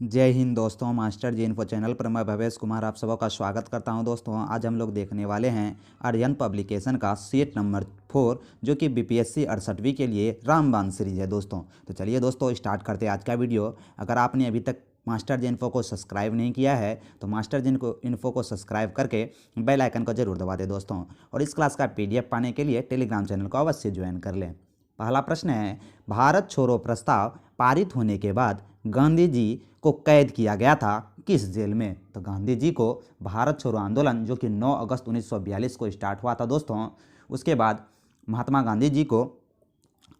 जय हिंद दोस्तों, मास्टर जी info channel पर मैं भवेश कुमार आप सबका स्वागत करता हूं। दोस्तों आज हम लोग देखने वाले हैं आर्यन पब्लिकेशन का सीट नंबर 4 जो कि बीपीएससी 68वीं के लिए रामबाण सीरीज है दोस्तों। तो चलिए दोस्तों स्टार्ट करते हैं आज का वीडियो। अगर आपने अभी तक मास्टर जी इन्फो को सब्सक्राइब नहीं किया है तो मास्टर जी इन्फो को सब्सक्राइब करके बेल आइकन को जरूर दबा दें दोस्तों। और इस क्लास का PDF पाने के लिए टेलीग्राम चैनल को अवश्य ज्वाइन कर लें। पहला प्रश्न है, भारत छोड़ो प्रस्ताव पारित होने के बाद गांधी जी को कैद किया गया था किस जेल में? तो गांधी जी को भारत छोड़ो आंदोलन जो कि 9 अगस्त 1942 को स्टार्ट हुआ था दोस्तों, उसके बाद महात्मा गांधी जी को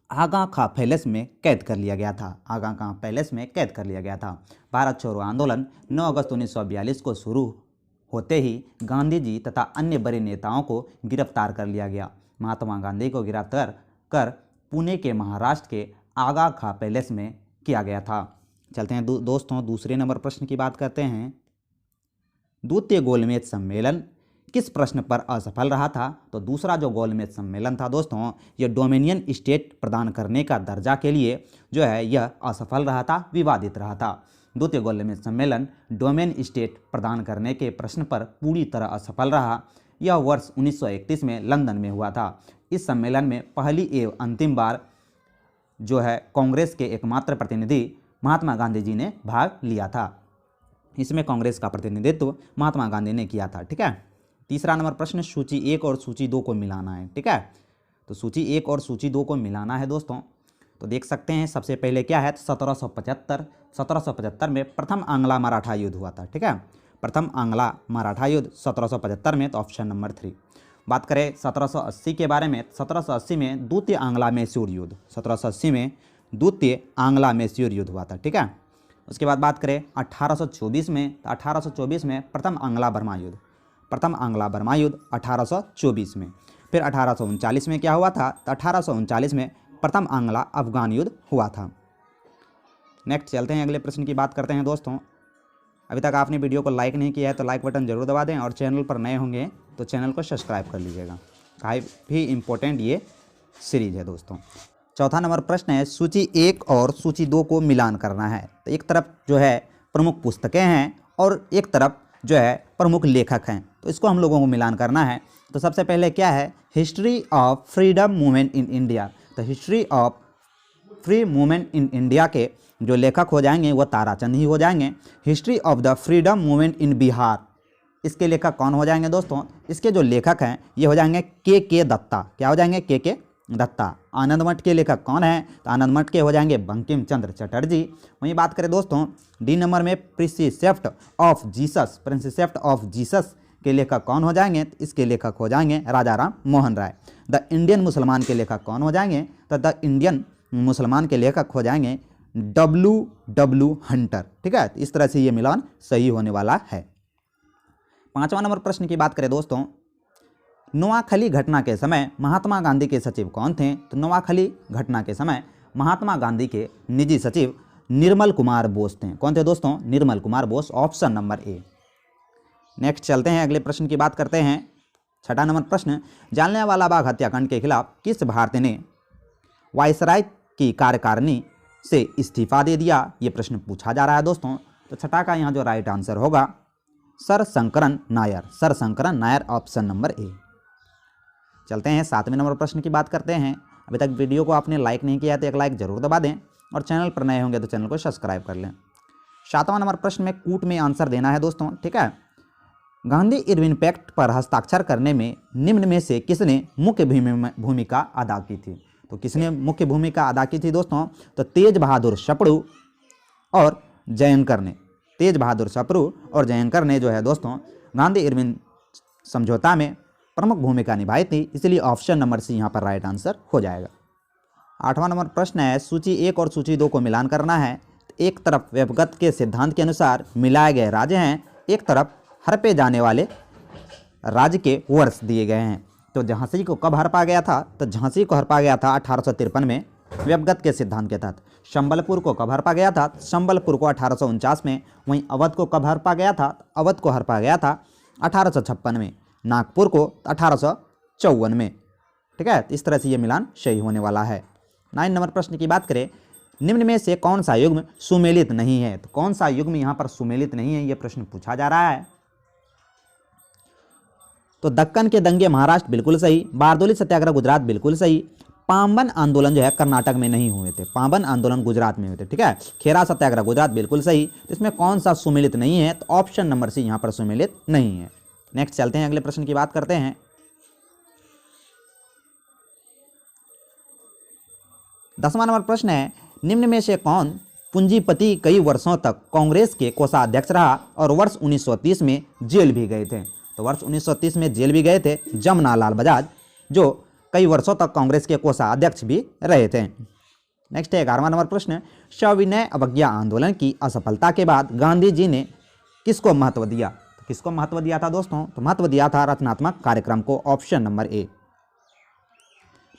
आगा खां पैलेस में कैद कर लिया गया था। आगा खां पैलेस में कैद कर लिया गया था। भारत छोड़ो आंदोलन 9 अगस्त 1942 को शुरू होते ही गांधी जी तथा अन्य बड़े नेताओं को गिरफ्तार कर लिया गया। महात्मा गांधी को गिरफ्तार कर पुणे के महाराष्ट्र के आगा खां पैलेस में किया गया था। चलते हैं दोस्तों दूसरे नंबर प्रश्न की बात करते हैं। द्वितीय गोलमेज सम्मेलन किस प्रश्न पर असफल रहा था? तो दूसरा जो गोलमेज सम्मेलन था दोस्तों, यह डोमिनियन स्टेट प्रदान करने का दर्जा के लिए जो है यह असफल रहा था, विवादित रहा था। द्वितीय गोलमेज सम्मेलन डोमेन स्टेट प्रदान करने के प्रश्न पर पूरी तरह असफल रहा। यह वर्ष 1931 में लंदन में हुआ था। इस सम्मेलन में पहली एवं अंतिम बार जो है कांग्रेस के एकमात्र प्रतिनिधि महात्मा गांधी जी ने भाग लिया था। इसमें कांग्रेस का प्रतिनिधित्व महात्मा गांधी ने किया था। ठीक है। तीसरा नंबर प्रश्न, सूची 1 और सूची 2 को मिलाना है। ठीक है। तो सूची 1 और सूची 2 को मिलाना है दोस्तों। तो देख सकते हैं सबसे पहले क्या है, 1775 में प्रथम आंग्ला मराठा युद्ध हुआ था। ठीक है। प्रथम आंग्ला मराठा युद्ध 1775 में, तो ऑप्शन नंबर 3। बात करें 1780 के बारे में, 1780 में द्वितीय आंग्ला मैसूर युद्ध, 1780 में द्वितीय आंग्ला मैसूर युद्ध हुआ था। ठीक है। उसके बाद बात करें 1824 में, तो 1824 में प्रथम आंग्ला बर्मा युद्ध, प्रथम आंग्ला बर्मा युद्ध 1824 में। फिर 1839 में क्या हुआ था? तो 1839 में प्रथम आंग्ला अफगान युद्ध हुआ था। नेक्स्ट चलते हैं अगले प्रश्न की बात करते हैं दोस्तों। अभी तक आपने वीडियो को लाइक नहीं किया है तो लाइक बटन जरूर दबा दें, और चैनल पर नए होंगे तो चैनल को सब्सक्राइब कर लीजिएगा। काफ़ी इम्पोर्टेंट ये सीरीज है दोस्तों। चौथा नंबर प्रश्न है, सूची 1 और सूची 2 को मिलान करना है। तो एक तरफ जो है प्रमुख पुस्तकें हैं और एक तरफ जो है प्रमुख लेखक हैं, तो इसको हम लोगों को मिलान करना है। तो सबसे पहले क्या है, history of freedom movement in India. तो history of free movement in India के जो लेखक हो जाएंगे वो ताराचंद ही हो जाएंगे। History of the freedom movement इन बिहार, इसके लेखक कौन हो जाएंगे दोस्तों? इसके जो लेखक हैं ये हो जाएंगे के दत्ता। क्या हो जाएंगे? के दत्ता। आनंद मठ के लेखक कौन है? तो आनंद मठ के हो जाएंगे बंकिम चंद्र चटर्जी। वहीं बात करें दोस्तों डी नंबर में, प्रिंसिसेप्ट ऑफ जीसस, प्रिंसिसेप्ट ऑफ जीसस के लेखक कौन हो जाएंगे? तो इसके लेखक हो जाएंगे राजा राम मोहन राय। द इंडियन मुसलमान के लेखक कौन हो जाएंगे? तो द इंडियन मुसलमान के लेखक हो जाएंगे W हंटर। ठीक है। इस तरह से ये मिलान सही होने वाला है। पांचवा नंबर प्रश्न की बात करें दोस्तों, नोआखली घटना के समय महात्मा गांधी के सचिव कौन थे? तो नोआखली घटना के समय महात्मा गांधी के निजी सचिव निर्मल कुमार बोस थे। कौन थे दोस्तों? Nirmal Kumar Bose, option number A. Next चलते हैं अगले प्रश्न की बात करते हैं। छठा नंबर प्रश्न, जालियांवाला बाग हत्याकांड के खिलाफ किस भारतीय ने वायसराय की कार्यकारिणी से इस्तीफा दे दिया? ये प्रश्न पूछा जा रहा है दोस्तों। तो छठा का यहाँ जो राइट आंसर होगा sir Shankaran Nair, sir Shankaran Nair, option number A. चलते हैं 7वें नंबर प्रश्न की बात करते हैं। अभी तक वीडियो को आपने लाइक नहीं किया तो एक लाइक जरूर दबा दें, और चैनल पर नए होंगे तो चैनल को सब्सक्राइब कर लें। 7वां नंबर प्रश्न में कूट में आंसर देना है दोस्तों। ठीक है। गांधी इरविन पैक्ट पर हस्ताक्षर करने में निम्न में से किसने मुख्य भूमिका अदा की थी? तो किसने मुख्य भूमिका अदा की थी दोस्तों? तो तेज बहादुर सप्रू और जयंकर ने, तेज बहादुर सप्रू और जयंकर ने जो है दोस्तों गांधी इरविन समझौता में प्रमुख भूमिका निभाई थी, इसलिए ऑप्शन नंबर सी यहाँ पर राइट आंसर हो जाएगा। 8वां नंबर प्रश्न है, सूची 1 और सूची 2 को मिलान करना है। एक तरफ वेबगत के सिद्धांत के अनुसार मिलाए गए राज्य हैं, एक तरफ हड़पे जाने वाले राज्य के वर्ष दिए गए हैं। तो झांसी को कब हड़पा गया था? तो झांसी को हड़पा गया था 1853 में वेबगत के सिद्धांत के तहत। संबलपुर को कब हड़पा गया था? संबलपुर को 1849 में। वहीं अवध को कब हड़पा गया था? अवध को हड़पा गया था 1856 में। नागपुर को 1854 में। ठीक है। इस तरह से ये मिलान सही होने वाला है। 9 नंबर प्रश्न की बात करें, निम्न में से कौन सा युग्म सुमेलित नहीं है? तो कौन सा युग्म यहाँ पर सुमेलित नहीं है, यह प्रश्न पूछा जा रहा है। तो दक्कन के दंगे महाराष्ट्र बिल्कुल सही, बारदोली सत्याग्रह गुजरात बिल्कुल सही, पांबन आंदोलन जो है कर्नाटक में नहीं हुए थे, पांबन आंदोलन गुजरात में हुए थे, ठीक है। खेरा सत्याग्रह गुजरात बिल्कुल सही। तो इसमें कौन सा सुमेलित नहीं है? तो ऑप्शन नंबर सी यहाँ पर सुमेलित नहीं है। नेक्स्ट चलते हैं, अगले प्रश्न की बात करते हैं। 10वां नंबर प्रश्न है, निम्न में से कौन पूंजीपति कई वर्षों तक कांग्रेस के कोषाध्यक्ष रहा और वर्ष 1930 में जेल भी गए थे? तो वर्ष 1930 में जेल भी गए थे जमनालाल बजाज, जो कई वर्षों तक कांग्रेस के कोषाध्यक्ष भी रहे थे। नेक्स्ट है 11वां नंबर प्रश्न, सविनय अवज्ञा आंदोलन की असफलता के बाद गांधी जी ने किसको महत्व दिया? तो किसको महत्व दिया था दोस्तों? तो महत्व दिया था रचनात्मक कार्यक्रम को, ऑप्शन नंबर ए।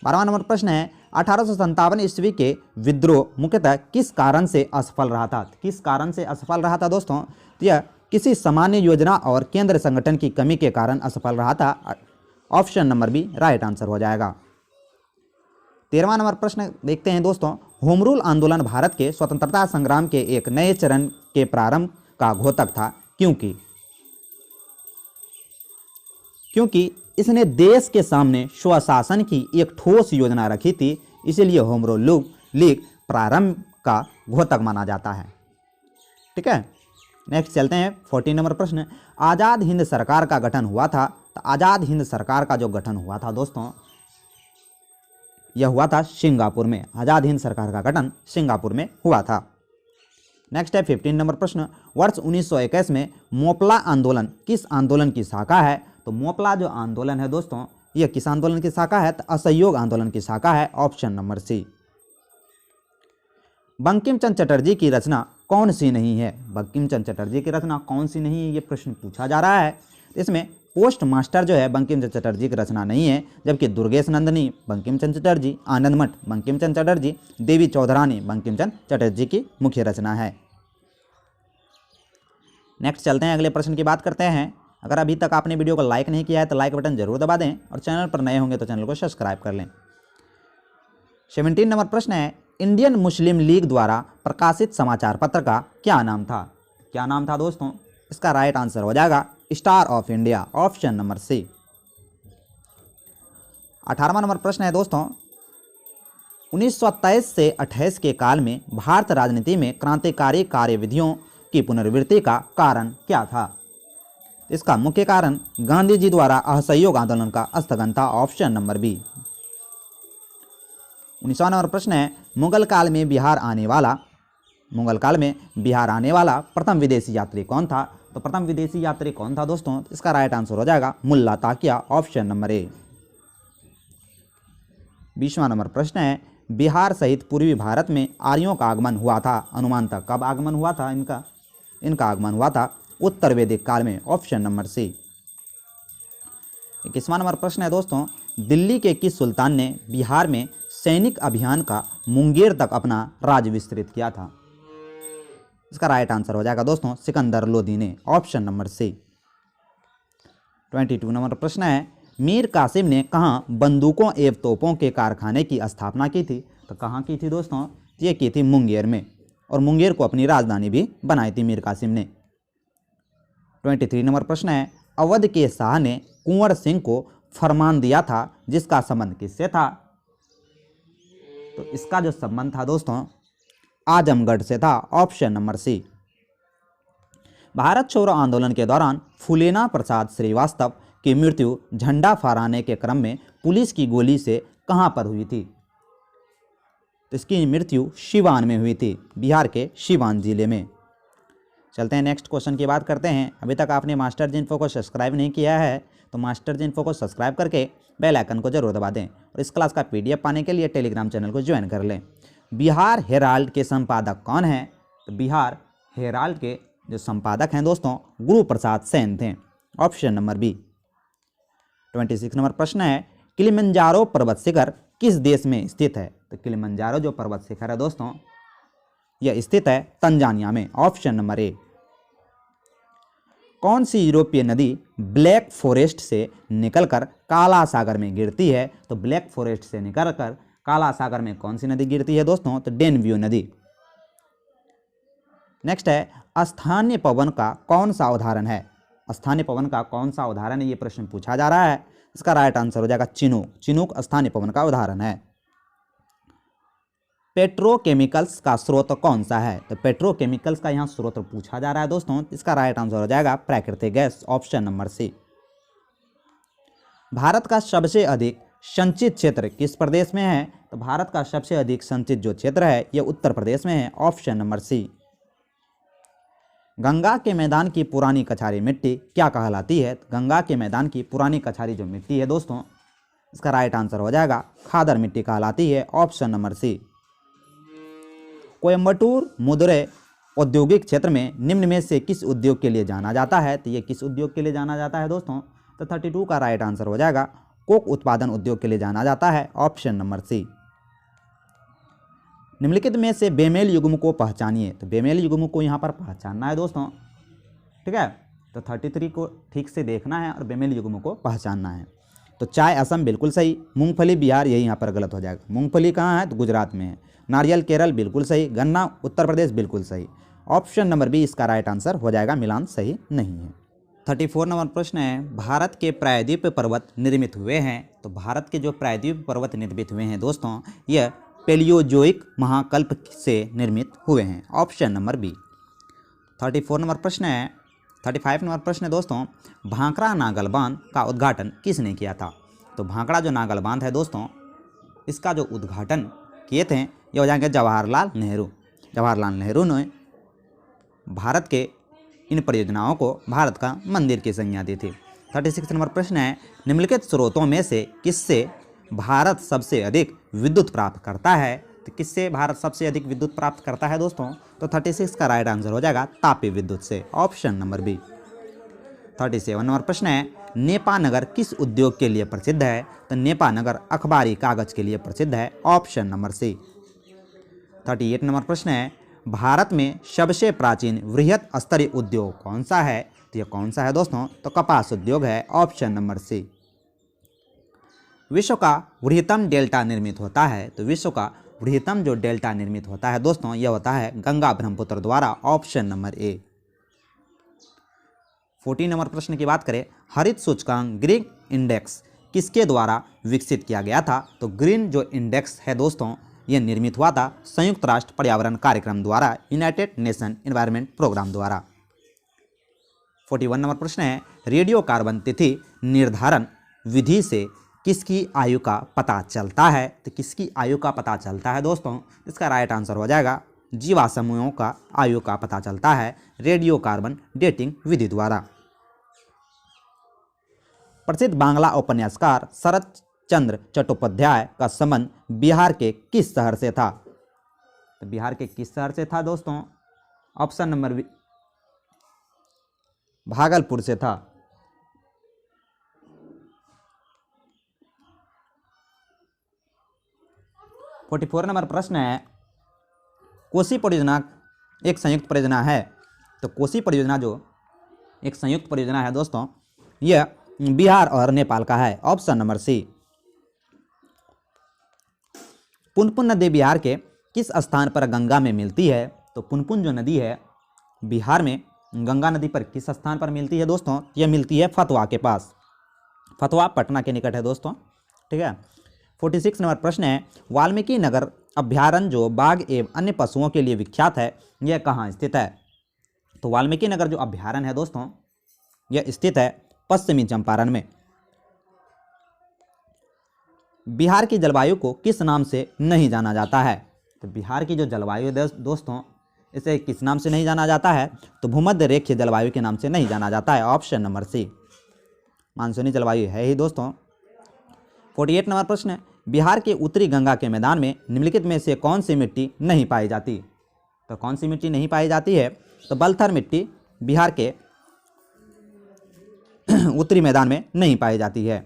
12वां नंबर प्रश्न है, 1857 ईस्वी के विद्रोह मुख्यतः किस कारण से असफल रहा था? किस कारण से असफल रहा था दोस्तों? तो यह किसी सामान्य योजना और केंद्र संगठन की कमी के कारण असफल रहा था, option number B right answer हो जाएगा। 13वां नंबर प्रश्न देखते हैं दोस्तों, होम रूल आंदोलन भारत के स्वतंत्रता संग्राम के एक नए चरण के प्रारंभ का घोतक था, क्योंकि इसने देश के सामने स्वशासन की एक ठोस योजना रखी थी, इसीलिए होम रूल लीग प्रारंभ का घोतक माना जाता है, ठीक है। नेक्स्ट चलते हैं 14 नंबर प्रश्न, आज़ाद हिंद सरकार का गठन हुआ था। तो आज़ाद हिंद सरकार का जो गठन हुआ था दोस्तों, यह हुआ था सिंगापुर में। आज़ाद हिंद सरकार का गठन सिंगापुर में हुआ था। नेक्स्ट है 15 नंबर प्रश्न, वर्ष 1921 में मोपला आंदोलन किस आंदोलन की शाखा है? तो मोपला जो आंदोलन है दोस्तों, यह किस आंदोलन की शाखा है? तो असहयोग आंदोलन की शाखा है, ऑप्शन नंबर सी। बंकिम चंद्र चटर्जी की रचना कौन सी नहीं है? बंकिम चंद्र चटर्जी की रचना कौन सी नहीं है, ये प्रश्न पूछा जा रहा है। इसमें पोस्ट मास्टर जो है बंकिम चंद्र चटर्जी की रचना नहीं है, जबकि दुर्गेश नंदिनी बंकिम चंद्र चटर्जी, आनंद मठ बंकिम चंद्र चटर्जी, देवी चौधरानी बंकिम चंद्र चटर्जी की मुख्य रचना है। नेक्स्ट चलते हैं, अगले प्रश्न की बात करते हैं। अगर अभी तक आपने वीडियो को लाइक नहीं किया है तो लाइक बटन जरूर दबा दें और चैनल पर नए होंगे तो चैनल को सब्सक्राइब कर लें। 17 नंबर प्रश्न है, इंडियन मुस्लिम लीग द्वारा प्रकाशित समाचार पत्र का क्या नाम था? क्या नाम था दोस्तों? इसका राइट आंसर हो जाएगा star of India, option number C. 18वां नंबर प्रश्न है दोस्तों, 1923 से 28 के काल में भारत राजनीति में क्रांतिकारी कार्यविधियों की पुनर्वृत्ति का कारण क्या था? इसका मुख्य कारण गांधी जी द्वारा असहयोग आंदोलन का स्थगन था, ऑप्शन नंबर बी। 19वां नंबर प्रश्न है, मुगल काल में बिहार आने वाला प्रथम विदेशी यात्री कौन था? तो प्रथम विदेशी यात्री कौन था दोस्तों? इसका राइट आंसर हो जाएगा मुल्ला ताकिया, ऑप्शन नंबर ए। 20वां नंबर प्रश्न है, बिहार सहित पूर्वी भारत में आर्यों का आगमन हुआ था, अनुमानतः कब आगमन हुआ था इनका आगमन हुआ था? उत्तर वैदिक काल में, ऑप्शन नंबर सी। 21वां नंबर प्रश्न है दोस्तों, दिल्ली के किस सुल्तान ने बिहार में सैनिक अभियान का मुंगेर तक अपना राज विस्तृत किया था? इसका राइट आंसर हो जाएगा दोस्तों सिकंदर लोदी ने, ऑप्शन नंबर सी। 22 नंबर प्रश्न है, मीर कासिम ने कहाँ बंदूकों एवं तोपों के कारखाने की स्थापना की थी? तो कहाँ की थी दोस्तों? ये की थी मुंगेर में, और मुंगेर को अपनी राजधानी भी बनाई थी मीर कासिम ने। 23 नंबर प्रश्न है, अवध के शाह ने कुंवर सिंह को फरमान दिया था जिसका संबंध किससे था? तो इसका जो संबंध था दोस्तों आजमगढ़ से था, ऑप्शन नंबर सी। भारत छोड़ो आंदोलन के दौरान फूलेना प्रसाद श्रीवास्तव की मृत्यु झंडा फहराने के क्रम में पुलिस की गोली से कहां पर हुई थी? तो इसकी मृत्यु सिवान में हुई थी, बिहार के सिवान जिले में। चलते हैं नेक्स्ट क्वेश्चन की बात करते हैं। अभी तक आपने मास्टर जी इन्फो को सब्सक्राइब नहीं किया है तो मास्टर जी इन्फो को सब्सक्राइब करके बेल आइकन को जरूर दबा दें, और इस क्लास का PDF पाने के लिए टेलीग्राम चैनल को ज्वाइन कर लें। बिहार हेराल्ड के संपादक कौन हैं? तो बिहार हेराल्ड के जो संपादक हैं दोस्तों गुरु प्रसाद सेन थे, ऑप्शन नंबर बी। 26 नंबर प्रश्न है, किलिमंजारो पर्वत शिखर किस देश में स्थित है? तो किलिमंजारो जो पर्वत शिखर है दोस्तों यह स्थित है तंजानिया में, ऑप्शन नंबर ए। कौन सी यूरोपीय नदी ब्लैक फॉरेस्ट से निकलकर काला सागर में गिरती है? तो ब्लैक फॉरेस्ट से निकलकर काला सागर में कौन सी नदी गिरती है दोस्तों? तो डेनव्यू नदी। नेक्स्ट है स्थानीय पवन का कौन सा उदाहरण है? स्थानीय पवन का कौन सा उदाहरण है, ये प्रश्न पूछा जा रहा है। इसका राइट आंसर हो जाएगा चिनूक। चिनूक स्थानीय पवन का उदाहरण है। पेट्रोकेमिकल्स का स्रोत कौन सा है? तो पेट्रोकेमिकल्स का यहाँ स्रोत पूछा जा रहा है दोस्तों। इसका राइट आंसर हो जाएगा प्राकृतिक गैस, ऑप्शन नंबर सी। भारत का सबसे अधिक संचित क्षेत्र किस प्रदेश में है? तो भारत का सबसे अधिक संचित जो क्षेत्र है यह उत्तर प्रदेश में है, ऑप्शन नंबर सी। गंगा के मैदान की पुरानी कछारी मिट्टी क्या कहलाती है? तो गंगा के मैदान की पुरानी कछारी जो मिट्टी है दोस्तों, इसका राइट आंसर हो जाएगा खादर मिट्टी कहलाती है, ऑप्शन नंबर सी। कोयम्बटूर मुद्रे औद्योगिक क्षेत्र में निम्न में से किस उद्योग के लिए जाना जाता है? तो ये किस उद्योग के लिए जाना जाता है दोस्तों? तो 32 का राइट आंसर हो जाएगा कोक उत्पादन उद्योग के लिए जाना जाता है, ऑप्शन नंबर सी। निम्नलिखित में से बेमेल युग्म को पहचानिए। तो बेमेल युग्म को यहाँ पर पहचानना है दोस्तों, ठीक है। तो 33 को ठीक से देखना है और बेमेल युग्म को पहचानना है। तो चाय असम बिल्कुल सही, मूंगफली बिहार यही यहाँ पर गलत हो जाएगा। मूंगफली कहाँ है? तो गुजरात में है। नारियल केरल बिल्कुल सही, गन्ना उत्तर प्रदेश बिल्कुल सही, ऑप्शन नंबर बी इसका राइट आंसर हो जाएगा। मिलान सही नहीं है। 34 नंबर प्रश्न है भारत के प्रायद्वीप पर्वत निर्मित हुए हैं। तो भारत के जो प्रायद्वीप पर्वत निर्मित हुए हैं दोस्तों, यह पेलियोजोइक महाकल्प से निर्मित हुए हैं, ऑप्शन नंबर बी। 34 नंबर प्रश्न है 35 नंबर प्रश्न है दोस्तों, भांकड़ा नागल बांध का उद्घाटन किसने किया था? तो भांकड़ा जो नागल बांध है दोस्तों, इसका जो उद्घाटन किए थे ये हो जाएंगे जवाहरलाल नेहरू। जवाहरलाल नेहरू ने भारत के इन परियोजनाओं को भारत का मंदिर की संज्ञा दी थी। 36 नंबर प्रश्न है निम्नलिखित स्रोतों में से किससे भारत सबसे अधिक विद्युत प्राप्त करता है? तो किससे भारत सबसे अधिक विद्युत प्राप्त करता है दोस्तों? तो 36 का राइट आंसर हो जाएगा तापी विद्युत से, ऑप्शन नंबर बी। 37 नंबर प्रश्न है नेपानगर किस उद्योग के लिए प्रसिद्ध है? तो नेपानगर अखबारी कागज के लिए प्रसिद्ध है, ऑप्शन नंबर सी। 38 नंबर प्रश्न है भारत में सबसे प्राचीन वृहत स्तरीय उद्योग कौन सा है? तो यह कौन सा है दोस्तों? तो कपास उद्योग है, ऑप्शन नंबर सी। विश्व का वृहत्तम डेल्टा निर्मित होता है। तो विश्व का वृहत्तम जो डेल्टा निर्मित होता है दोस्तों, यह होता है गंगा ब्रह्मपुत्र द्वारा, ऑप्शन नंबर ए। 14 नंबर प्रश्न की बात करें, हरित सूचकांक ग्रीन इंडेक्स किसके द्वारा विकसित किया गया था? तो ग्रीन जो इंडेक्स है दोस्तों, यह निर्मित हुआ था संयुक्त राष्ट्र पर्यावरण कार्यक्रम द्वारा, यूनाइटेड नेशन एनवायरनमेंट प्रोग्राम द्वारा। 41 नंबर प्रश्न है रेडियो कार्बन तिथि निर्धारण विधि से किसकी आयु का पता चलता है? तो किसकी आयु का पता चलता है दोस्तों? इसका राइट आंसर हो जाएगा जीवाश्मों का आयु का पता चलता है रेडियो कार्बन डेटिंग विधि द्वारा। प्रसिद्ध बांग्ला उपन्यासकार शरत चंद्र चट्टोपाध्याय का संबंध बिहार के किस शहर से था? तो बिहार के किस शहर से था दोस्तों? ऑप्शन नंबर बी भागलपुर से था। फोर्टी 44 नंबर प्रश्न है कोसी परियोजना एक संयुक्त परियोजना है। तो कोसी परियोजना जो एक संयुक्त परियोजना है दोस्तों, यह बिहार और नेपाल का है, ऑप्शन नंबर सी। पुनपुन नदी बिहार के किस स्थान पर गंगा में मिलती है? तो पुनपुन जो नदी है बिहार में गंगा नदी पर किस स्थान पर मिलती है दोस्तों? यह मिलती है फतवा के पास। फतवा पटना के निकट है दोस्तों, ठीक है। 46 नंबर प्रश्न है वाल्मीकि नगर अभ्यारण्य जो बाघ एवं अन्य पशुओं के लिए विख्यात है, यह कहाँ स्थित है? तो वाल्मीकि नगर जो अभ्यारण्य है दोस्तों, यह स्थित है पश्चिमी चंपारण में। बिहार की जलवायु को किस नाम से नहीं जाना जाता है? तो बिहार की जो जलवायु दोस्तों, इसे किस नाम से नहीं जाना जाता है? तो भूमध्य रेखीय जलवायु के नाम से नहीं जाना जाता है, ऑप्शन नंबर सी। मानसूनी जलवायु है ही दोस्तों। 48 नंबर प्रश्न है बिहार के उत्तरी गंगा के मैदान में निम्नलिखित में से कौन सी मिट्टी नहीं पाई जाती? तो कौन सी मिट्टी नहीं पाई जाती है? तो बलथर मिट्टी बिहार के उत्तरी मैदान में नहीं पाई जाती है।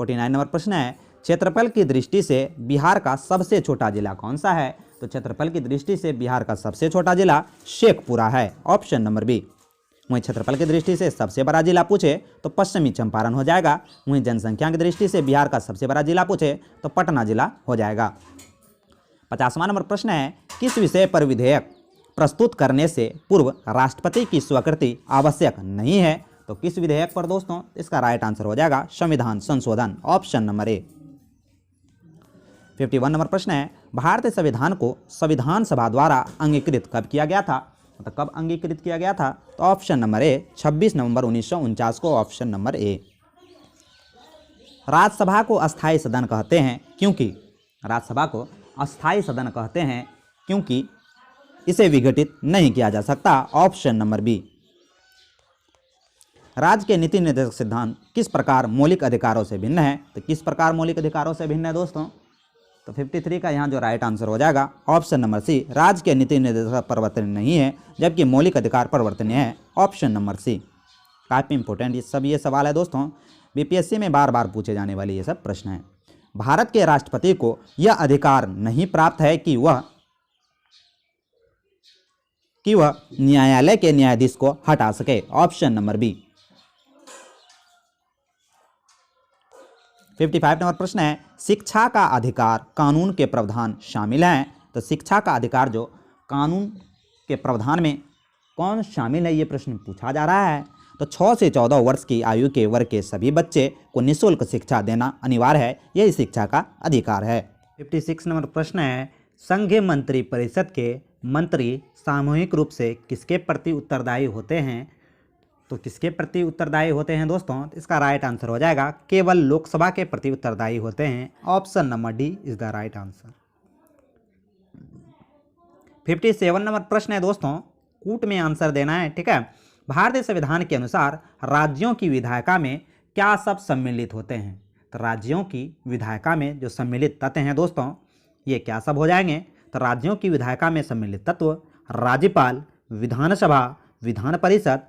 49 नंबर प्रश्न है क्षेत्रफल की दृष्टि से बिहार का सबसे छोटा जिला कौन सा है? तो क्षेत्रफल की दृष्टि से बिहार का सबसे छोटा जिला शेखपुरा है, ऑप्शन नंबर बी। वहीं क्षेत्रफल की दृष्टि से सबसे बड़ा जिला पूछे तो पश्चिमी चंपारण हो जाएगा। वहीं जनसंख्या की दृष्टि से बिहार का सबसे बड़ा जिला पूछे तो पटना जिला हो जाएगा। 50वां नंबर प्रश्न है, किस विषय पर विधेयक प्रस्तुत करने से पूर्व राष्ट्रपति की स्वीकृति आवश्यक नहीं है? तो किस विधेयक पर दोस्तों? इसका राइट आंसर हो जाएगा संविधान संशोधन, ऑप्शन नंबर ए। 51 नंबर प्रश्न है, भारतीय संविधान को संविधान सभा द्वारा अंगीकृत कब किया गया था? तो कब अंगीकृत किया गया था? तो ऑप्शन नंबर ए 26 नवंबर 1949 को, ऑप्शन नंबर ए। राज्यसभा को अस्थायी सदन कहते हैं क्योंकि, राज्यसभा को अस्थायी सदन कहते हैं क्योंकि इसे विघटित नहीं किया जा सकता, ऑप्शन नंबर बी। राज्य के नीति निर्देशक सिद्धांत किस प्रकार मौलिक अधिकारों से भिन्न है? तो किस प्रकार मौलिक अधिकारों से भिन्न है दोस्तों? तो 53 का यहाँ जो राइट आंसर हो जाएगा ऑप्शन नंबर सी, राज्य के नीति निर्देशक परिवर्तन नहीं है जबकि मौलिक अधिकार परिवर्तनीय है, ऑप्शन नंबर सी। काफ़ी इंपॉर्टेंट ये सवाल है दोस्तों, बीपीएससी में बार बार पूछे जाने वाले ये सब प्रश्न हैं। भारत के राष्ट्रपति को यह अधिकार नहीं प्राप्त है कि वह न्यायालय के न्यायाधीश को हटा सके, ऑप्शन नंबर बी। 55 नंबर प्रश्न है, शिक्षा का अधिकार कानून के प्रावधान शामिल हैं? तो शिक्षा का अधिकार जो कानून के प्रावधान में कौन शामिल है, ये प्रश्न पूछा जा रहा है। तो 6 से 14 वर्ष की आयु के वर्ग के सभी बच्चे को निःशुल्क शिक्षा देना अनिवार्य है, यही शिक्षा का अधिकार है। 56 नंबर प्रश्न है, संघीय मंत्री परिषद के मंत्री सामूहिक रूप से किसके प्रति उत्तरदायी होते हैं? तो किसके प्रति उत्तरदायी होते हैं दोस्तों? इसका राइट आंसर हो जाएगा केवल लोकसभा के प्रति उत्तरदायी होते हैं, option number D is the right answer. 57 number प्रश्न है दोस्तों, कूट में आंसर देना है, ठीक है। भारतीय संविधान के अनुसार राज्यों की विधायिका में क्या सब सम्मिलित होते हैं? तो राज्यों की विधायिका में जो सम्मिलित तत्व हैं दोस्तों, ये क्या सब हो जाएंगे? तो राज्यों की विधायिका में सम्मिलित तत्व राज्यपाल, विधानसभा, विधान परिषद,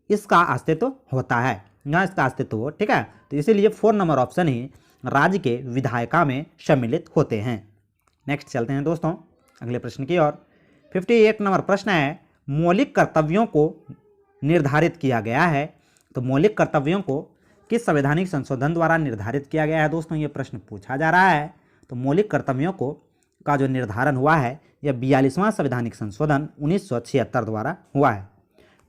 इसका अस्तित्व होता है, यहाँ इसका अस्तित्व हो, ठीक है। तो इसीलिए 4 नंबर ऑप्शन ही राज्य के विधायिका में सम्मिलित होते हैं। नेक्स्ट चलते हैं दोस्तों अगले प्रश्न की ओर। 58 नंबर प्रश्न है, मौलिक कर्तव्यों को निर्धारित किया गया है? तो मौलिक कर्तव्यों को किस संवैधानिक संशोधन द्वारा निर्धारित किया गया है दोस्तों, ये प्रश्न पूछा जा रहा है। तो मौलिक कर्तव्यों को का जो निर्धारण हुआ है यह 42वां संवैधानिक संशोधन 1976 द्वारा हुआ है।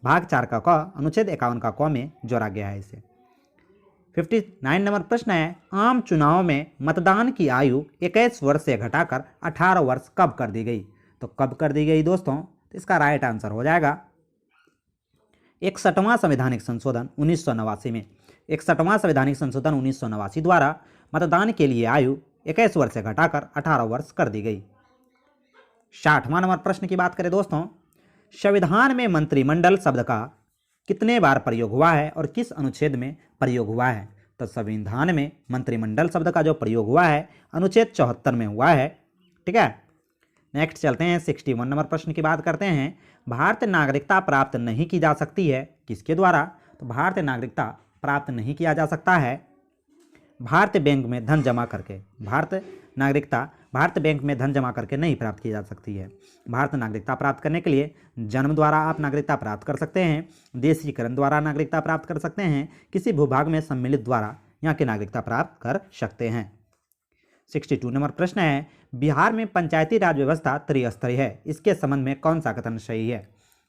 भाग 4 का क अनुच्छेद 51 का क में जोड़ा गया है इसे। 59 नंबर प्रश्न है, आम चुनाव में मतदान की आयु 21 वर्ष से घटाकर 18 वर्ष कब कर दी गई? तो कब कर दी गई दोस्तों? तो इसका राइट आंसर हो जाएगा 61वां संवैधानिक संशोधन 1989 में। 61वां संवैधानिक संशोधन 1989 द्वारा मतदान के लिए आयु 21 वर्ष से घटाकर 18 वर्ष कर दी गई। 60वां नंबर प्रश्न की बात करें दोस्तों, संविधान में मंत्रिमंडल शब्द का कितने बार प्रयोग हुआ है और किस अनुच्छेद में प्रयोग हुआ है? तो संविधान में मंत्रिमंडल शब्द का जो प्रयोग हुआ है अनुच्छेद 74 में हुआ है, ठीक है। नेक्स्ट चलते हैं 61 नंबर प्रश्न की बात करते हैं, भारतीय नागरिकता प्राप्त नहीं की जा सकती है किसके द्वारा? तो भारतीय नागरिकता प्राप्त नहीं किया जा सकता है भारतीय बैंक में धन जमा करके। भारतीय नागरिकता भारतीय बैंक में धन जमा करके नहीं प्राप्त की जा सकती है। भारतीय नागरिकता प्राप्त करने के लिए जन्म द्वारा आप नागरिकता प्राप्त कर सकते हैं, देशीकरण द्वारा नागरिकता प्राप्त कर सकते हैं, किसी भूभाग में सम्मिलित द्वारा यहाँ की नागरिकता प्राप्त कर सकते हैं। 62 नंबर प्रश्न है, बिहार में पंचायती राज व्यवस्था त्रिस्तरीय है, इसके संबंध में कौन सा कथन सही है?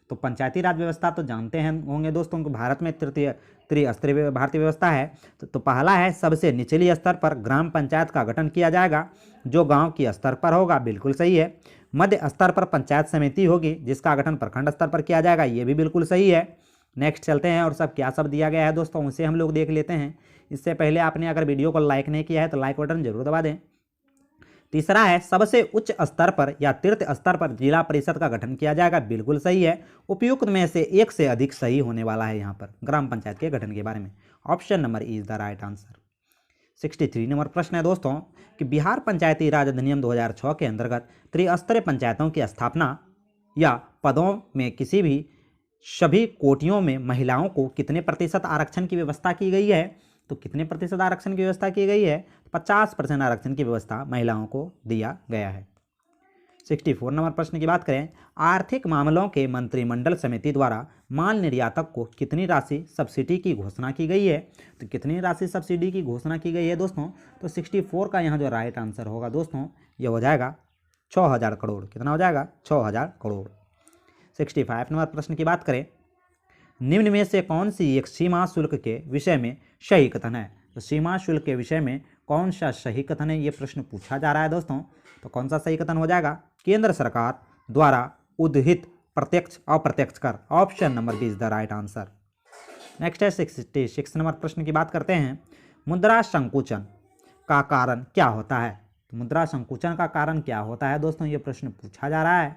तो पंचायती राज व्यवस्था तो जानते हैं होंगे दोस्तों को भारत में त्रिस्तरीय भारतीय व्यवस्था है। तो पहला है, सबसे निचली स्तर पर ग्राम पंचायत का गठन किया जाएगा जो गांव की स्तर पर होगा, बिल्कुल सही है। मध्य स्तर पर पंचायत समिति होगी जिसका गठन प्रखंड स्तर पर किया जाएगा, ये भी बिल्कुल सही है। नेक्स्ट चलते हैं और सब क्या सब दिया गया है दोस्तों उसे हम लोग देख लेते हैं। इससे पहले आपने अगर वीडियो को लाइक नहीं किया है तो लाइक बटन जरूर दबा दें। तीसरा है, सबसे उच्च स्तर पर या तीर्थ स्तर पर जिला परिषद का गठन किया जाएगा, बिल्कुल सही है। उपयुक्त में से एक से अधिक सही होने वाला है यहाँ पर ग्राम पंचायत के गठन के बारे में, option number E is the right answer. 63 number प्रश्न है दोस्तों कि बिहार पंचायती राज अधिनियम 2006 के अंतर्गत त्रिस्तरीय पंचायतों की स्थापना या पदों में किसी भी सभी कोटियों में महिलाओं को कितने प्रतिशत आरक्षण की व्यवस्था की गई है? तो कितने प्रतिशत आरक्षण की व्यवस्था की गई है? 50% आरक्षण की व्यवस्था महिलाओं को दिया गया है। 64 नंबर प्रश्न की बात करें, आर्थिक मामलों के मंत्रिमंडल समिति द्वारा माल निर्यातक को कितनी राशि सब्सिडी की घोषणा की गई है? तो कितनी राशि सब्सिडी की घोषणा की गई है दोस्तों? तो 64 का यहाँ जो राइट आंसर होगा दोस्तों, ये हो जाएगा 6000 करोड़। कितना हो जाएगा? 6000 करोड़। 65 नंबर प्रश्न की बात करें, निम्न में से कौन सी एक सीमा शुल्क के विषय में सही कथन है? तो सीमा शुल्क के विषय में कौन सा सही कथन है, ये प्रश्न पूछा जा रहा है दोस्तों। तो कौन सा सही कथन हो जाएगा? केंद्र सरकार द्वारा उद्हित प्रत्यक्ष अप्रत्यक्ष कर। Option number B is the right answer. Next है 66 नंबर प्रश्न की बात करते हैं, मुद्रा संकुचन का कारण क्या होता है? तो मुद्रा संकुचन का कारण क्या होता है दोस्तों, ये प्रश्न पूछा जा रहा है।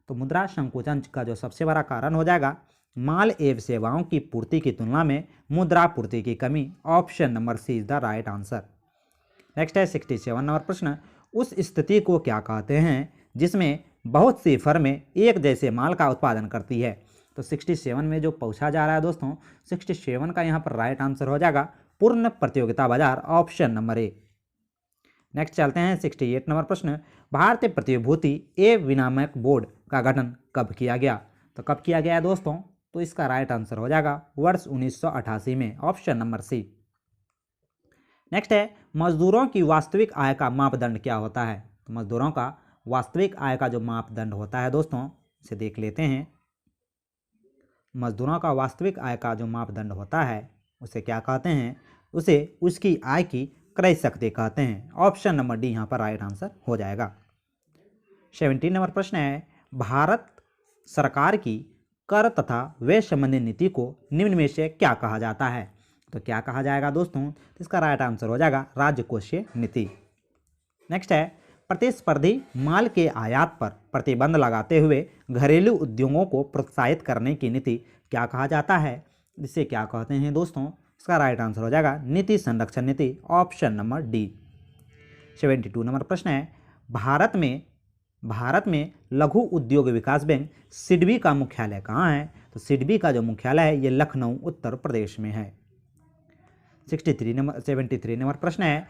तो मुद्रा संकुचन का जो सबसे बड़ा कारण हो जाएगा, माल एवं सेवाओं की पूर्ति की तुलना में मुद्रा पूर्ति की कमी। Option number C is the right answer. Next है 67 नंबर प्रश्न, उस स्थिति को क्या कहते हैं जिसमें बहुत सी फर्में एक जैसे माल का उत्पादन करती है? तो 67 में जो पूछा जा रहा है दोस्तों, 67 का यहाँ पर राइट आंसर हो जाएगा पूर्ण प्रतियोगिता बाजार। Option number A. नेक्स्ट चलते हैं 68 नंबर प्रश्न, भारतीय प्रतिभूति एवं विनिमय बोर्ड का गठन कब किया गया? तो कब किया गया है दोस्तों? तो इसका राइट आंसर हो जाएगा वर्ष 1988 में। ऑप्शन नंबर सी। नेक्स्ट है, मजदूरों की वास्तविक आय का मापदंड क्या होता है? तो मजदूरों का वास्तविक आय का जो मापदंड होता है दोस्तों, इसे देख लेते हैं। मजदूरों का वास्तविक आय का जो मापदंड होता है उसे क्या कहते हैं? उसे उसकी आय की क्रय शक्ति कहते हैं। ऑप्शन नंबर डी यहाँ पर राइट आंसर हो जाएगा। 17 नंबर प्रश्न है, भारत सरकार की कर तथा व्यय संबंधी नीति को निम्न में से क्या कहा जाता है? तो क्या कहा जाएगा दोस्तों? तो इसका राइट आंसर हो जाएगा राजकोषीय नीति। नेक्स्ट है, प्रतिस्पर्धी माल के आयात पर प्रतिबंध लगाते हुए घरेलू उद्योगों को प्रोत्साहित करने की नीति क्या कहा जाता है? इसे क्या कहते हैं दोस्तों? इसका राइट आंसर हो जाएगा नीति संरक्षण नीति। Option number D. 72 नंबर प्रश्न है, भारत में लघु उद्योग विकास बैंक सिडबी का मुख्यालय कहाँ है? तो सिडबी का जो मुख्यालय है ये लखनऊ उत्तर प्रदेश में है। 73 नंबर प्रश्न है,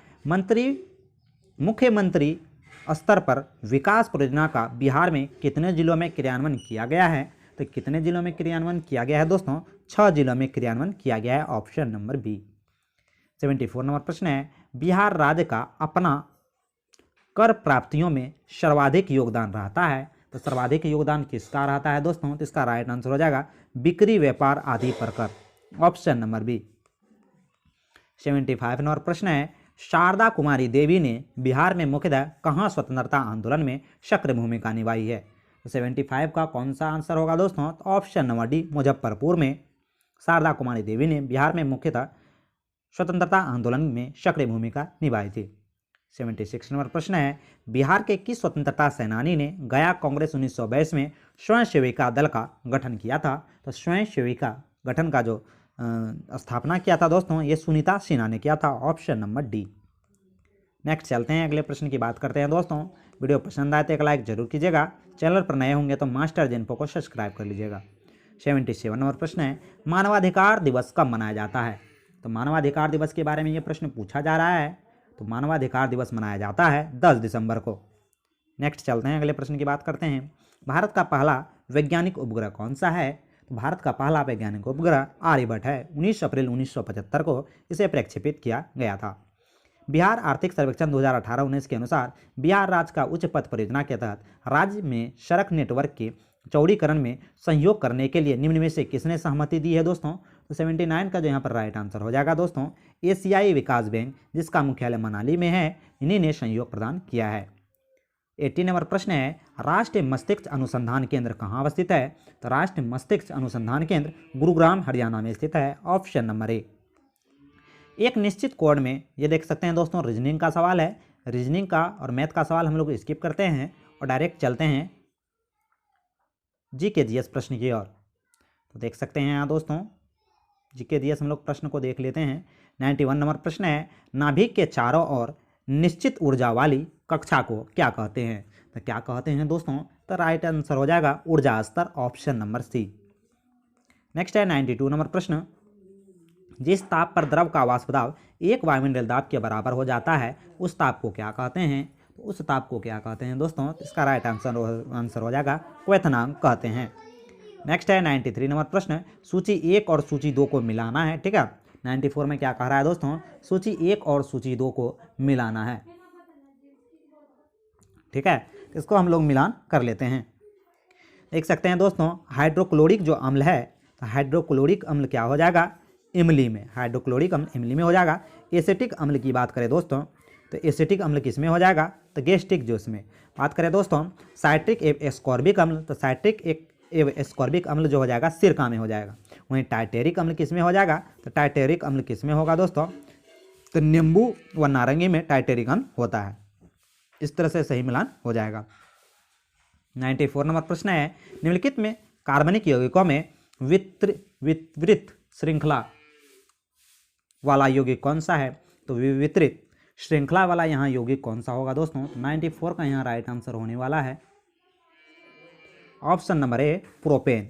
मुख्यमंत्री स्तर पर विकास परियोजना का बिहार में कितने जिलों में क्रियान्वयन किया गया है? तो कितने जिलों में क्रियान्वयन किया गया है दोस्तों? 6 जिलों में क्रियान्वयन किया गया है। Option number B. 74 नंबर प्रश्न है, बिहार राज्य का अपना कर प्राप्तियों में सर्वाधिक योगदान रहता है? तो सर्वाधिक योगदान किसका रहता है दोस्तों? तो इसका राइट आंसर हो जाएगा बिक्री व्यापार आदि पर कर। Option number B. 75 नंबर प्रश्न है, शारदा कुमारी देवी ने बिहार में मुख्यतः कहाँ स्वतंत्रता आंदोलन में सक्रिय भूमिका निभाई है? तो 75 का कौन सा आंसर होगा दोस्तों? तो ऑप्शन नंबर डी, मुजफ्फरपुर में शारदा कुमारी देवी ने बिहार में मुख्यतः स्वतंत्रता आंदोलन में सक्रिय भूमिका निभाई थी। 76 नंबर प्रश्न है, बिहार के किस स्वतंत्रता सेनानी ने गया कांग्रेस 1922 में स्वयं सेविका दल का गठन किया था? तो स्वयं सेविका गठन का जो स्थापना किया था दोस्तों, ये सुनीता सिन्हा ने किया था। Option number D. नेक्स्ट चलते हैं, अगले प्रश्न की बात करते हैं दोस्तों। वीडियो पसंद आए तो एक लाइक जरूर कीजिएगा, चैनल पर नए होंगे तो मास्टर जिन्फो को सब्सक्राइब कर लीजिएगा। 77 नंबर प्रश्न है, मानवाधिकार दिवस कब मनाया जाता है? तो मानवाधिकार दिवस के बारे में ये प्रश्न पूछा जा रहा है। तो मानवाधिकार दिवस मनाया जाता है 10 दिसंबर को। नेक्स्ट चलते हैं, अगले प्रश्न की बात करते हैं। भारत का पहला वैज्ञानिक उपग्रह कौन सा है? तो भारत का पहला वैज्ञानिक उपग्रह आर्यभट्ट है। 19 अप्रैल 1975 को इसे प्रक्षेपित किया गया था। बिहार आर्थिक सर्वेक्षण 2018-19 के अनुसार बिहार राज्य का उच्च पथ परियोजना के तहत राज्य में सड़क नेटवर्क के चौड़ीकरण में सहयोग करने के लिए निम्न में से किसने सहमति दी है दोस्तों? तो 79 का जो यहाँ पर राइट आंसर हो जाएगा दोस्तों, एशियाई विकास बैंक जिसका मुख्यालय मनाली में है, इन्हीं ने सहयोग प्रदान किया है। 80 नंबर प्रश्न है, राष्ट्रीय मस्तिष्क अनुसंधान केंद्र कहाँ अवस्थित है? तो राष्ट्रीय मस्तिष्क अनुसंधान केंद्र गुरुग्राम हरियाणा में स्थित है। ऑप्शन नंबर ए। एक निश्चित कोड में ये देख सकते हैं दोस्तों, रीजनिंग का सवाल है। रीजनिंग का और मैथ का सवाल हम लोग स्किप करते हैं और डायरेक्ट चलते हैं जीके जीएस प्रश्न की ओर। तो देख सकते हैं यहाँ दोस्तों, जीके जीएस हम लोग प्रश्न को देख लेते हैं। 91 नंबर प्रश्न है, नाभिक के चारों ओर निश्चित ऊर्जा वाली कक्षा को क्या कहते हैं? तो क्या कहते हैं दोस्तों? तो राइट आंसर हो जाएगा ऊर्जा स्तर। ऑप्शन नंबर सी। नेक्स्ट है 92 नंबर प्रश्न, जिस ताप पर द्रव का वाष्प दाब एक वायुमंडल दाब के बराबर हो जाता है उस ताप को क्या कहते हैं? तो उस ताप को क्या कहते हैं दोस्तों? तो इसका राइट आंसर हो जाएगा क्वेथनांग कहते हैं। नेक्स्ट है 93 नंबर प्रश्न, सूची 1 और सूची 2 को मिलाना है। ठीक है, 94 में क्या कह रहा है दोस्तों? सूची 1 और सूची 2 को मिलाना है। ठीक है, इसको हम लोग मिलान कर लेते हैं। देख सकते हैं दोस्तों, हाइड्रोक्लोरिक जो अम्ल है, तो हाइड्रोक्लोरिक अम्ल क्या हो जाएगा? इमली में। हाइड्रोक्लोरिक अम्ल इमली में हो जाएगा। एसिटिक अम्ल की बात करें दोस्तों, तो एसिटिक अम्ल किस में हो जाएगा? तो गैस्ट्रिक जूस में। बात करें दोस्तों साइट्रिक एस्कॉर्बिक अम्ल, तो साइट्रिक एस्कॉर्बिक अम्ल जो हो जाएगा सिरका में हो जाएगा। वहीं टाइटेरिक अम्ल किस में हो जाएगा? तो टाइटेरिक अम्ल किस में होगा दोस्तों? तो नींबू व नारंगी में टाइटेरिक अम्ल होता है। इस तरह से सही मिलान हो जाएगा। 94 नंबर प्रश्न है, निम्नलिखित में कार्बनिक यौगिकों में वितरित श्रृंखला वाला यौगिक कौन सा है? तो वितरित श्रृंखला वाला यहाँ यौगिक कौन सा होगा दोस्तों? 94 का यहाँ राइट आंसर होने वाला है ऑप्शन नंबर ए, प्रोपेन।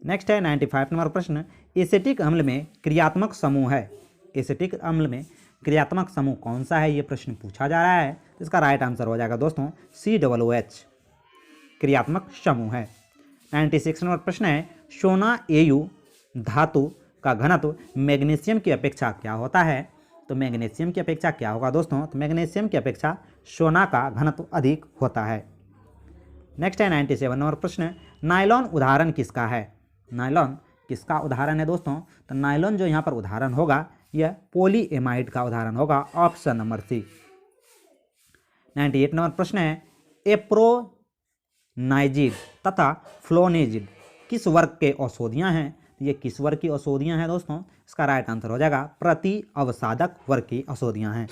नेक्स्ट है 95 नंबर प्रश्न, एसिटिक अम्ल में क्रियात्मक समूह है। एसिटिक अम्ल में क्रियात्मक समूह कौन सा है, ये प्रश्न पूछा जा रहा है। इसका राइट आंसर हो जाएगा दोस्तों COOH, क्रियात्मक समूह है। 96 नंबर प्रश्न है, सोना Au धातु का घनत्व मैग्नीशियम की अपेक्षा क्या होता है? तो मैग्नीशियम की अपेक्षा क्या होगा दोस्तों? तो मैग्नीशियम की अपेक्षा सोना का घनत्व अधिक होता है। नेक्स्ट है 97 नंबर प्रश्न, नायलॉन उदाहरण किसका है? नायलॉन किसका उदाहरण है दोस्तों? तो नायलॉन जो यहाँ पर उदाहरण होगा यह पॉलीएमाइड का उदाहरण होगा, ऑप्शन नंबर सी। 98 नंबर प्रश्न है, एप्रोनाइजिड तथा फ्लोनिजिड किस वर्ग के औषधियाँ हैं? ये किस वर्ग की औषधियाँ हैं दोस्तों? इसका राइट आंसर हो जाएगा प्रति अवसादक वर्ग की औषधियाँ हैं।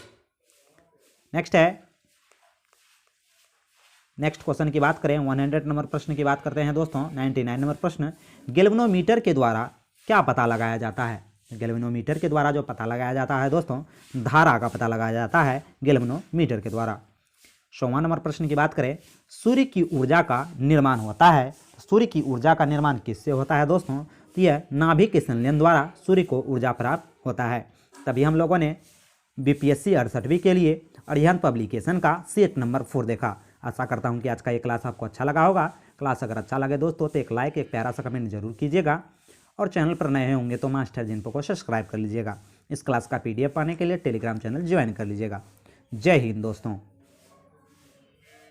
नेक्स्ट क्वेश्चन की बात करें, 100 नंबर प्रश्न की बात करते हैं दोस्तों। 99 नंबर प्रश्न, गैल्वेनोमीटर के द्वारा क्या पता लगाया जाता है? गैल्वेनोमीटर के द्वारा जो पता लगाया जाता है दोस्तों, धारा का पता लगाया जाता है गैल्वेनोमीटर के द्वारा। 100वां नंबर प्रश्न की बात करें, सूर्य की ऊर्जा का निर्माण होता है। सूर्य की ऊर्जा का निर्माण किससे होता है दोस्तों? तो यह नाभिक के संलयन द्वारा सूर्य को ऊर्जा प्राप्त होता है। तभी हम लोगों ने BPSC 68वीं के लिए अरिहंत पब्लिकेशन का सेट नंबर 4 देखा। आशा करता हूं कि आज का ये क्लास आपको अच्छा लगा होगा। क्लास अगर अच्छा लगे दोस्तों तो एक लाइक, एक प्यारा सा कमेंट जरूर कीजिएगा, और चैनल पर नए होंगे तो मास्टर जिनको को सब्सक्राइब कर लीजिएगा। इस क्लास का PDF पाने के लिए टेलीग्राम चैनल ज्वाइन कर लीजिएगा। जय हिंद दोस्तों।